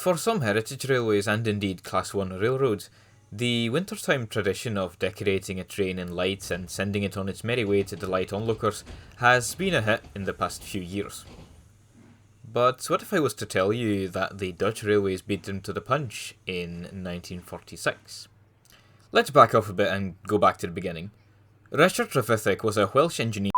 For some heritage railways and indeed Class 1 railroads, the wintertime tradition of decorating a train in lights and sending it on its merry way to delight onlookers has been a hit in the past few years. But what if I was to tell you that the Dutch railways beat them to the punch in 1946? Let's back off a bit and go back to the beginning. Richard Trevithick was a Welsh engineer.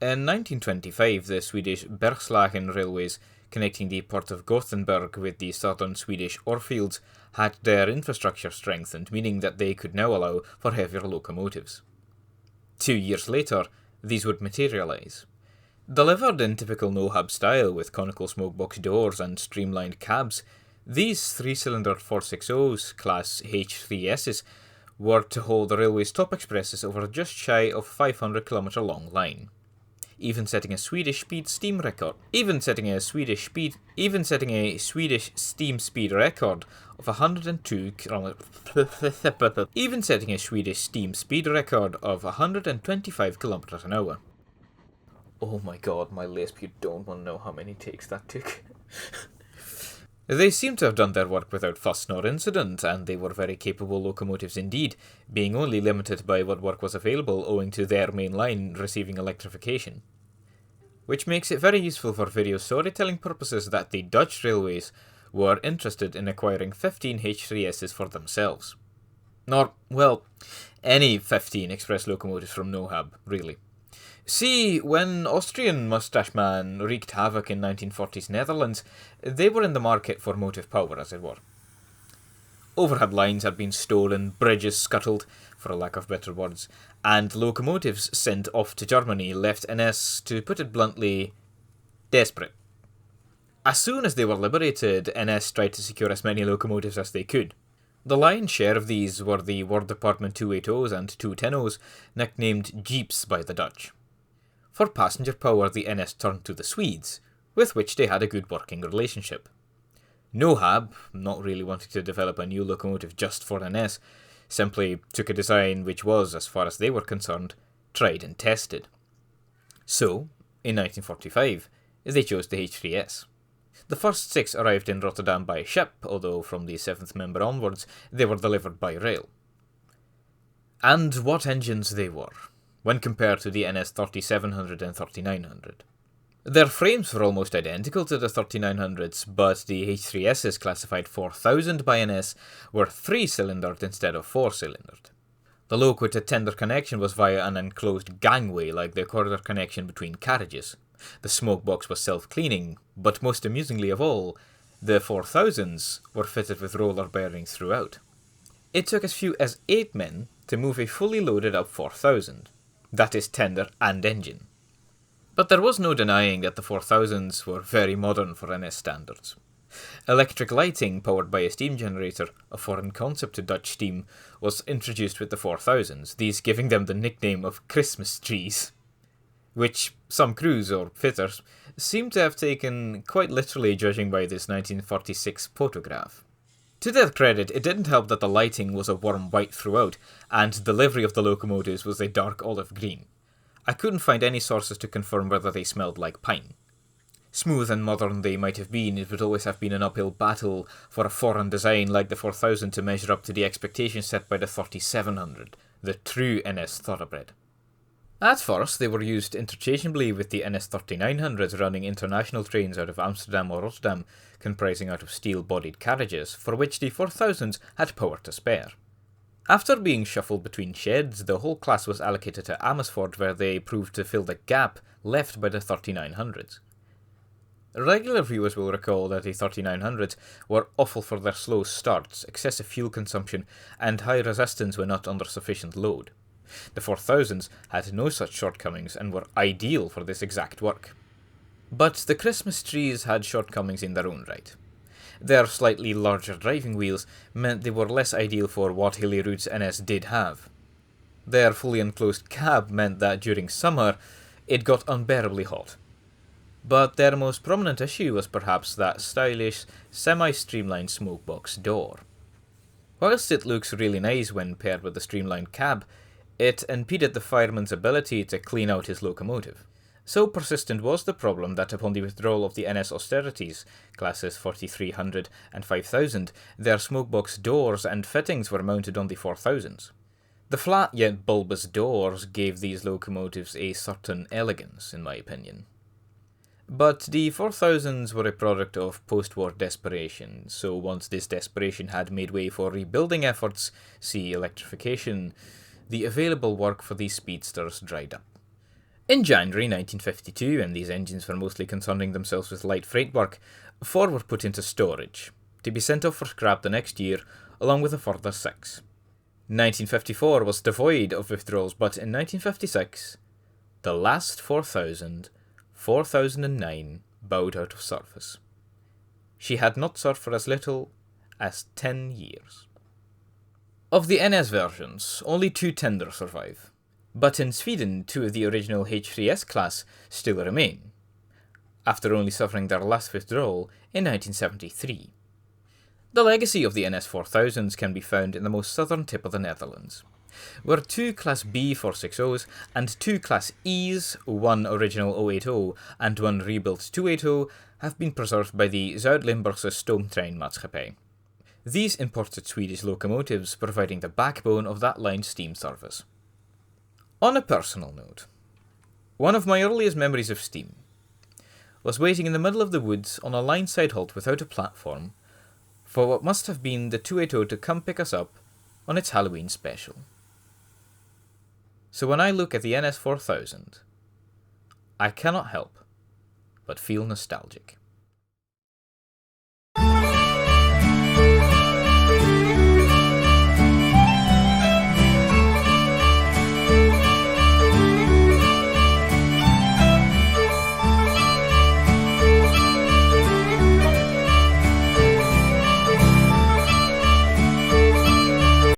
In 1925, the Swedish Bergslagen Railways, connecting the port of Gothenburg with the southern Swedish Orfields, had their infrastructure strengthened, meaning that they could now allow for heavier locomotives. 2 years later, these would materialise. Delivered in typical no-hub style with conical smokebox doors and streamlined cabs, these 3-cylinder 460s, Class H3Ss, were to hold the railway's top expresses over a just shy of 500-kilometre long line. Even setting a Swedish steam speed record of 125 kilometers an hour. Oh my god, my lisp, you don't want to know how many takes that took. They seem to have done their work without fuss nor incident, and they were very capable locomotives indeed, being only limited by what work was available owing to their main line receiving electrification. Which makes it very useful for video storytelling purposes that the Dutch railways were interested in acquiring 15 H3Ss for themselves. Or, well, any 15 express locomotives from no-hub, really. See, when Austrian Moustache Man wreaked havoc in 1940s Netherlands, they were in the market for motive power, as it were. Overhead lines had been stolen, bridges scuttled, for a lack of better words, and locomotives sent off to Germany left NS, to put it bluntly, desperate. As soon as they were liberated, NS tried to secure as many locomotives as they could. The lion's share of these were the War Department 280s and 210s, nicknamed Jeeps by the Dutch. For passenger power, the NS turned to the Swedes, with which they had a good working relationship. NOHAB, not really wanting to develop a new locomotive just for NS, simply took a design which was, as far as they were concerned, tried and tested. So, in 1945, they chose the H3S. The first 6 arrived in Rotterdam by ship, although from the 7th member onwards, they were delivered by rail. And what engines they were, when compared to the NS 3700 and 3900. Their frames were almost identical to the 3900s, but the H3Ss classified 4000 by NS were 3-cylindered instead of 4-cylindered. The loco-to tender connection was via an enclosed gangway like the corridor connection between carriages. The smokebox was self-cleaning, but most amusingly of all, the 4000s were fitted with roller bearings throughout. It took as few as 8 men to move a fully loaded up 4000. That is tender and engine. But there was no denying that the 4000s were very modern for NS standards. Electric lighting powered by a steam generator, a foreign concept to Dutch steam, was introduced with the 4000s, these giving them the nickname of Christmas trees, which some crews or fitters seem to have taken quite literally, judging by this 1946 photograph. To their credit, it didn't help that the lighting was a warm white throughout, and the livery of the locomotives was a dark olive green. I couldn't find any sources to confirm whether they smelled like pine. Smooth and modern they might have been, it would always have been an uphill battle for a foreign design like the 4000 to measure up to the expectations set by the 3700, the true NS thoroughbred. At first, they were used interchangeably with the NS 3900s running international trains out of Amsterdam or Rotterdam, comprising out of steel-bodied carriages, for which the 4000s had power to spare. After being shuffled between sheds, the whole class was allocated to Amersfoort, where they proved to fill the gap left by the 3900s. Regular viewers will recall that the 3900s were awful for their slow starts, excessive fuel consumption, and high resistance when not under sufficient load. The 4000s had no such shortcomings and were ideal for this exact work. But the Christmas trees had shortcomings in their own right. Their slightly larger driving wheels meant they were less ideal for what hilly routes NS did have. Their fully enclosed cab meant that during summer, it got unbearably hot. But their most prominent issue was perhaps that stylish, semi-streamlined smokebox door. Whilst it looks really nice when paired with a streamlined cab, it impeded the fireman's ability to clean out his locomotive. So persistent was the problem that upon the withdrawal of the NS austerities, classes 4300 and 5000, their smokebox doors and fittings were mounted on the 4000s. The flat yet bulbous doors gave these locomotives a certain elegance, in my opinion. But the 4000s were a product of post-war desperation, so once this desperation had made way for rebuilding efforts, see electrification, the available work for these speedsters dried up. In January 1952, and these engines were mostly concerning themselves with light freight work, 4 were put into storage, to be sent off for scrap the next year, along with a further 6. 1954 was devoid of withdrawals, but in 1956, the last 4009, bowed out of service. She had not served for as little as 10 years. Of the NS versions, only 2 tenders survive, but in Sweden 2 of the original H3S class still remain, after only suffering their last withdrawal in 1973. The legacy of the NS 4000s can be found in the most southern tip of the Netherlands, where 2 Class B 460s and 2 Class E's, 1 original 080 and 1 rebuilt 280, have been preserved by the Zuid-Limburgse Stoomtreinmaatschappij. These imported Swedish locomotives providing the backbone of that line's steam service. On a personal note, one of my earliest memories of steam was waiting in the middle of the woods on a line-side halt without a platform for what must have been the 280 to come pick us up on its Halloween special. So when I look at the NS 4000, I cannot help but feel nostalgic.